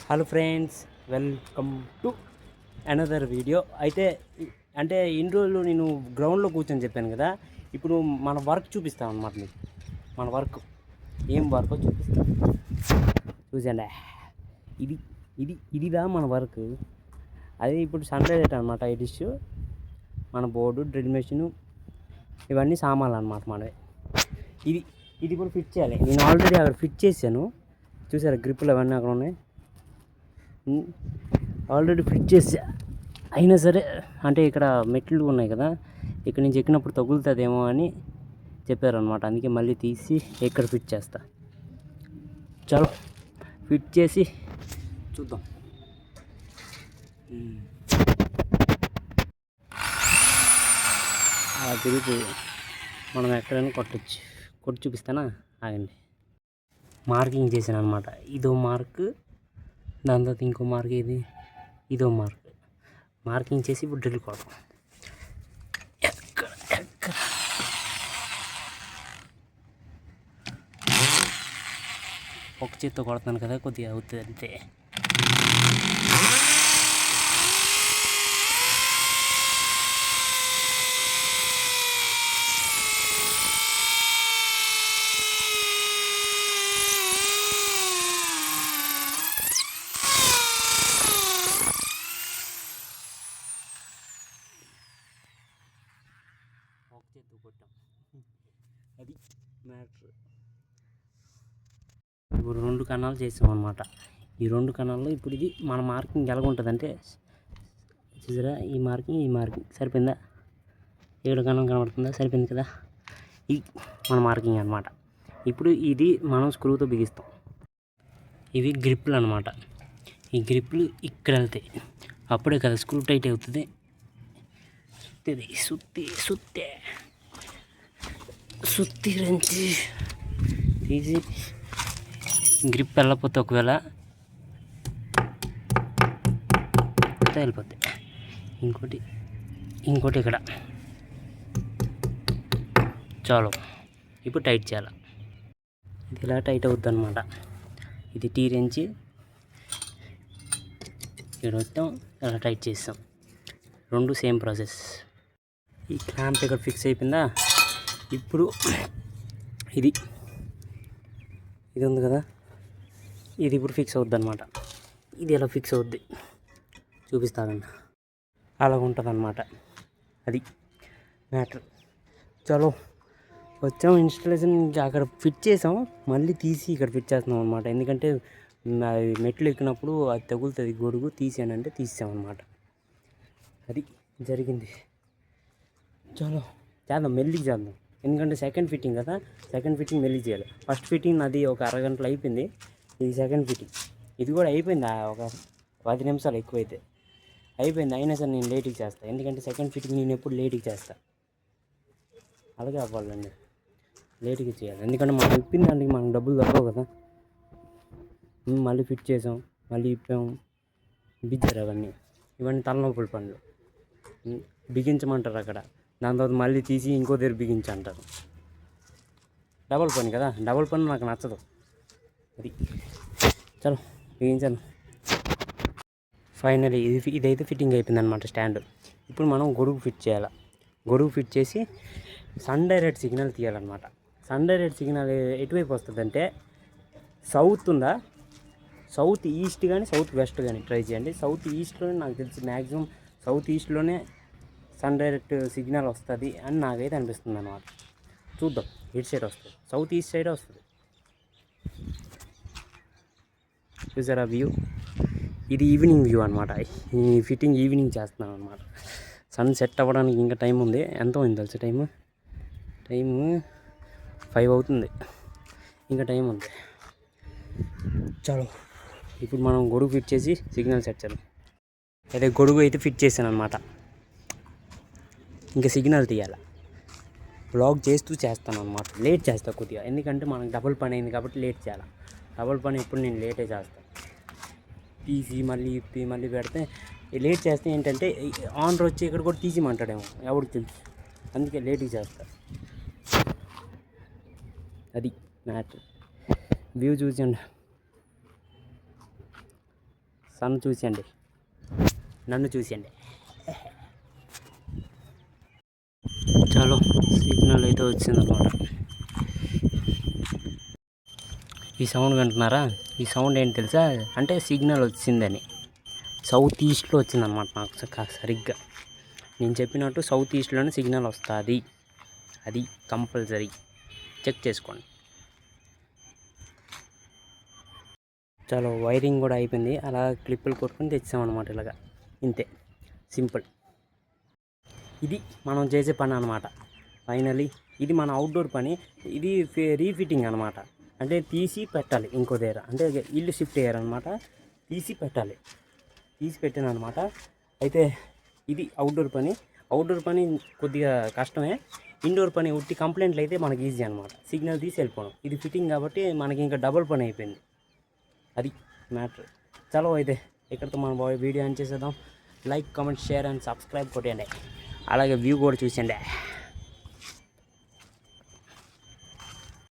Hello friends, welcome to another video. అయితే అంటే ఇన్ని రోజులు నేను గ్రౌండ్లో కూర్చొని చెప్పాను కదా, ఇప్పుడు మన వర్క్ చూపిస్తాను అన్నమాట. మీకు మన వర్క్ ఏం వర్క్ చూపిస్తాను, చూసండి. ఇది ఇదిదా మన వర్క్. అది ఇప్పుడు సన్లైట్ అనమాట. ఈ డిష్, మన బోర్డు, డ్రిల్ మెషిన్, ఇవన్నీ సామాన్లు అనమాట మనవి. ఇది ఇది కూడా ఫిట్ చేయాలి. నేను ఆల్రెడీ అక్కడ ఫిట్ చేశాను, చూసారా? గ్రిప్పులు అవన్నీ అక్కడ ఉన్నాయి, ఆల్రెడీ ఫిట్ చేసా. అయినా సరే అంటే ఇక్కడ మెట్లు ఉన్నాయి కదా, ఇక్కడ నుంచి ఎక్కినప్పుడు తగులుతుందేమో అని చెప్పారనమాట. అందుకే మళ్ళీ తీసి ఎక్కడ ఫిట్ చేస్తా. చలో ఫిట్ చేసి చూద్దాం. అలా తిరిగి మనం ఎక్కడైనా కొట్టచ్చు. కొట్టి చూపిస్తానా, ఆగండి. మార్కింగ్ చేశాను అనమాట. ఇదో మార్క్, దాని తర్వాత ఇంకో మార్క్, ఇదో మార్కింగ్ చేసి ఇప్పుడు డ్రిల్ కొడతాం. ఒక చేత్తో కొడతాను కదా, కొద్దిగా అవుతుంది అంతే. చేత్తు కొట్టాం, అది మ్యాటర్. ఇప్పుడు 2 కణాలు చేసాం అనమాట. ఈ 2 కణాల్లో ఇప్పుడు ఇది మన మార్కింగ్ ఎలాగుంటుంది అంటే, చూసారా? ఈ మార్కింగ్ సరిపోయిందా? 7 కణం కనబడుతుందా? సరిపోయింది కదా. ఇది మన మార్కింగ్ అనమాట. ఇప్పుడు ఇది మనం స్క్రూతో బిగిస్తాం. ఇవి గ్రిప్పులు అనమాట. ఈ గ్రిప్పులు ఇక్కడ వెళ్తాయి, అప్పుడే కదా స్క్రూ టైట్ అవుతుంది. సుత్తి రంచి తీసి గ్రిప్ వెళ్ళకపోతే ఒకవేళ వెళ్ళిపోతాయి. ఇంకోటి ఇక్కడ చాలు. ఇప్పుడు టైట్ చేయాలి. ఇది ఇలా టైట్ అవుతుంది అనమాట. ఇది టీ రెంచి ఇక్కడ వచ్చాం, ఇలా టైట్ చేస్తాం. 2 సేమ్ ప్రాసెస్. ఈ క్లాంప్ ఇక్కడ ఫిక్స్ అయిపోయిందా? ఇప్పుడు ఇది ఉంది కదా, ఇది ఇప్పుడు ఫిక్స్ అవుద్ది అనమాట. ఇది ఎలా ఫిక్స్ అవుద్ది చూపిస్తానండి. అలా ఉంటుంది అనమాట. అది మ్యాటర్. చలో వచ్చాం, ఇన్స్టాలేషన్ అక్కడ ఫిట్ చేసాం, మళ్ళీ తీసి ఇక్కడ ఫిట్ చేస్తున్నాం అనమాట. ఎందుకంటే మెట్లు ఎక్కినప్పుడు అది తగులుతుంది, గొడుగు తీసానంటే తీసామన్నమాట. అది జరిగింది. చలో చేద్దాం, మెల్లిగా చేద్దాం. ఎందుకంటే సెకండ్ ఫిట్టింగ్ కదా, సెకండ్ ఫిట్టింగ్ మెల్లి చేయాలి. ఫస్ట్ ఫిట్టింగ్ అది ఒక అరగంటలో అయిపోయింది. ఇది సెకండ్ ఫిట్టింగ్, ఇది కూడా అయిపోయింది. ఒక 10 నిమిషాలు ఎక్కువైతే అయిపోయింది. అయినా సరే నేను లేట్గా చేస్తాను, ఎందుకంటే సెకండ్ ఫిట్టింగ్ నేను ఎప్పుడు లేట్గా చేస్తాను. అలాగే అవ్వాలండి, లేట్గా చేయాలి. ఎందుకంటే మనం ఇప్పిన దానికి మనకు డబ్బులు దొరకవు కదా. మళ్ళీ ఫిట్ చేసాం, మళ్ళీ ఇప్పాము, బిగించారు. ఇవన్నీ తలనొప్పుల పనులు. బిగించమంటారు అక్కడ, దాని తర్వాత మళ్ళీ తీసి ఇంకో దగ్గర బిగించంటారు. డబల్ పని కదా, డబల్ పని నాకు నచ్చదు. అది చలో బిగించాను. ఫైనలీ ఇదైతే ఫిట్టింగ్ అయిపోయింది అనమాట, స్టాండ్. ఇప్పుడు మనం గొడుగు ఫిట్ చేయాలి. గొడుగు ఫిట్ చేసి సన్ డైరెక్ట్ సిగ్నల్ తీయాలన్నమాట. సన్ డైరెక్ట్ సిగ్నల్ ఎటువైపు వస్తుందంటే, సౌత్ ఉందా, సౌత్ ఈస్ట్ కానీ సౌత్ వెస్ట్ కానీ ట్రై చేయండి. సౌత్ ఈస్ట్లోనే నాకు తెలిసి మ్యాక్సిమం సౌత్ ఈస్ట్లోనే సన్ డైరెక్ట్ సిగ్నల్ వస్తుంది అని నాకైతే అనిపిస్తుంది అన్నమాట. చూద్దాం, ఇటు సైడ్ వస్తుంది, సౌత్ ఈస్ట్ సైడే వస్తుంది. చూసారా వ్యూ? ఇది ఈవినింగ్ వ్యూ అనమాట. ఈ ఫిట్టింగ్ ఈవినింగ్ చేస్తున్నాను అనమాట. సన్ సెట్ అవ్వడానికి ఇంకా టైం ఉంది. ఎంత ఉంది తెలుసు? టైము 5 అవుతుంది, ఇంకా టైం ఉంది. చలో ఇప్పుడు మనం గొడుగు ఫిట్ చేసి సిగ్నల్ సెట్ చేద్దాం. అదే గొడుగు అయితే ఫిట్ చేశాను అనమాట. ఇంకా సిగ్నల్ తీయాలి. బ్లాగ్ చేస్తూ చేస్తాను అనమాట. లేట్ చేస్తాను కొద్దిగా, ఎందుకంటే మనకు డబుల్ పని అయింది కాబట్టి లేట్ చేయాలి. డబుల్ పని ఎప్పుడు నేను లేటే చేస్తాను. తీసి మళ్ళీ ఇప్పి మళ్ళీ పెడితే లేట్ చేస్తే ఏంటంటే ఆనర్ వచ్చి ఇక్కడ కూడా తీసిమంటాడేమో, ఎవరికి తెలుసు. అందుకే లేట్గా చేస్తాను. అది మ్యాటర్. వ్యూ చూసండి. సన్ చూసేయండి, నన్ను చూసేయండి. చలో సిగ్నల్ అయితే వచ్చిందనమాట. ఈ సౌండ్ వింటున్నారా? ఈ సౌండ్ ఏంటి తెలుసా? అంటే సిగ్నల్ వచ్చిందని. సౌత్ ఈస్ట్లో వచ్చిందనమాట నాకు సరిగ్గా. నేను చెప్పినట్టు సౌత్ ఈస్ట్లోనే సిగ్నల్ వస్తుంది. అది కంపల్సరీ చెక్ చేసుకోండి. చలో వైరింగ్ కూడా అయిపోయింది. అలా క్లిప్పులు కొట్టుకొని తెచ్చామన్నమాట. ఇలాగా ఇంతే, సింపుల్. ఇది మనం చేసే పని అనమాట. ఫైనలీ ఇది మన అవుట్డోర్ పని. ఇది రీఫిట్టింగ్ అనమాట. అంటే తీసి పెట్టాలి ఇంకో దగ్గర. అంటే ఇల్లు షిఫ్ట్ అయ్యారనమాట, తీసి పెట్టాలి. తీసి పెట్టాను అనమాట. అయితే ఇది అవుట్డోర్ పని. అవుట్డోర్ పని కొద్దిగా కష్టమే. ఇండోర్ పని ఉట్టి కంప్లైంట్లు అయితే మనకి ఈజీ అనమాట. సిగ్నల్ తీసి వెళ్ళిపోవడం. ఇది ఫిట్టింగ్ కాబట్టి మనకి ఇంకా డబుల్ పని అయిపోయింది. అది మ్యాటర్. చలో అయితే ఇక్కడితో మన వీడియో ఆన్ చేసేద్దాం. Like, comment, share and subscribe కొట్టండి. అలాగే వ్యూ కూడా చూసండి.